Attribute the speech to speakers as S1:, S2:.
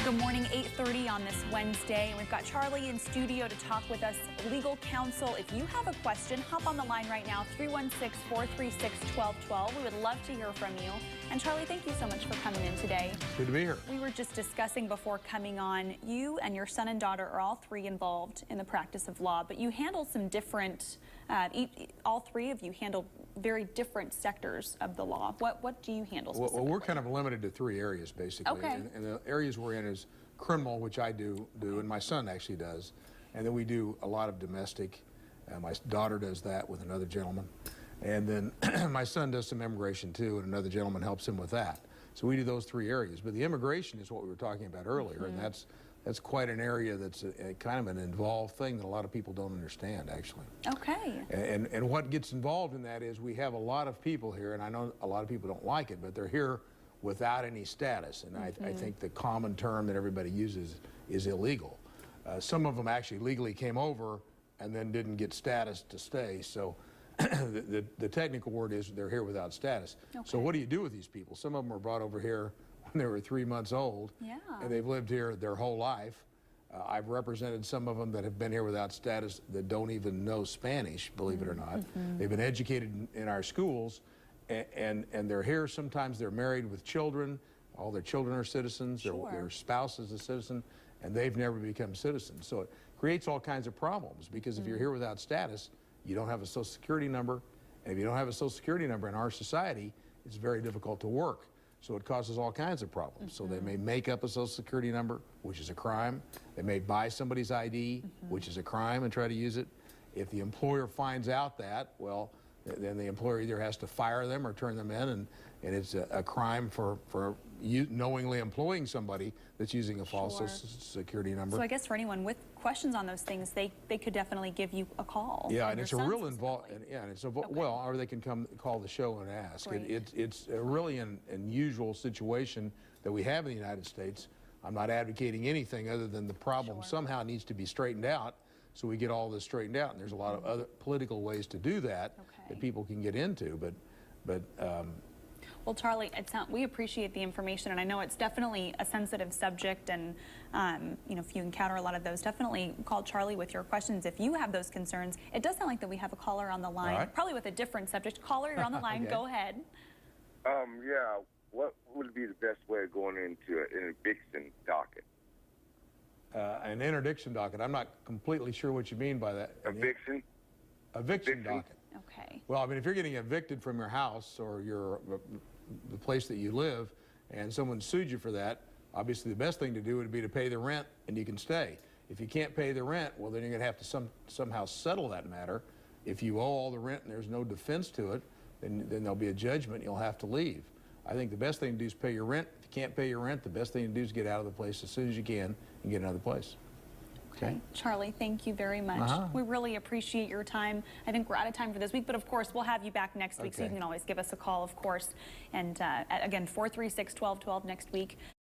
S1: Good morning, 8:30 on this Wednesday, and we've got Charlie in studio to talk with us, legal counsel. If you have a question, hop on the line right now, 316-436-1212. We would love to hear from you. And Charlie, thank you so much for coming in today.
S2: Good to be here.
S1: We were just discussing before coming on, you and your son and daughter are all three involved in the practice of law, but you handle some different, all three of you handle very different sectors of the law. What do you handle specifically?
S2: Well, we're kind of limited to three areas, basically.
S1: Okay.
S2: And the areas we're in is criminal, which I do, and my son actually does. And then we do a lot of domestic. My daughter does that with another gentleman. And then my son does some immigration, too, and another gentleman helps him with that. So we do those three areas. But the immigration is what we were talking about earlier, and that's quite an area that's a kind of an involved thing that a lot of people don't understand, actually.
S1: Okay.
S2: And what gets involved in that is we have a lot of people here, and I know a lot of people don't like it, but they're here without any status. And I think the common term that everybody uses is illegal. Some of them actually legally came over and then didn't get status to stay. So the technical word is they're here without status. Okay. So what do you do with these people? Some of them were brought over here when they were 3 months old, and they've lived here their whole life. I've represented some of them that have been here without status that don't even know Spanish, believe it or not. They've been educated in our schools, and they're here. Sometimes they're married with children. All their children are citizens. Their spouse is a citizen, and they've never become citizens. So it creates all kinds of problems, because if you're here without status, you don't have a Social Security number, and if you don't have a Social Security number in our society, it's very difficult to work. So it causes all kinds of problems. So they may make up a Social Security number, which is a crime. They may buy somebody's ID, which is a crime, and try to use it. If the employer finds out that, well, then the employer either has to fire them or turn them in, and it's a crime for you knowingly employing somebody that's using a false Social Security number.
S1: So I guess for anyone with questions on those things, they could definitely give you a call.
S2: Yeah, and it's a real well, or they can come call the show and ask. It's a really an unusual situation that we have in the United States. I'm not advocating anything other than the problem somehow needs to be straightened out, so we get all this straightened out. And there's a lot of other political ways to do that that people can get into, but
S1: well, Charlie, we appreciate the information, and I know it's definitely a sensitive subject, and you know, if you encounter a lot of those, definitely call Charlie with your questions if you have those concerns. It does sound like that we have a caller on the line, probably with a different subject. Caller, you're on the line. Go ahead.
S3: Yeah, what would be the best way of going into an eviction docket?
S2: An interdiction docket. I'm not completely sure what you mean by that.
S3: Eviction?
S2: Eviction docket.
S1: Okay.
S2: Well, I mean, if you're getting evicted from your house or the place that you live, and someone sued you for that, obviously the best thing to do would be to pay the rent, and you can stay. If you can't pay the rent, well, then you're going to have to somehow settle that matter. If you owe all the rent and there's no defense to it, then there'll be a judgment, and you'll have to leave. I think the best thing to do is pay your rent. If you can't pay your rent, the best thing to do is get out of the place as soon as you can and get another place.
S1: Okay. Charlie, thank you very much. We really appreciate your time. I think we're out of time for this week, but of course we'll have you back next week, so you can always give us a call, of course. And again, 436-1212 next week.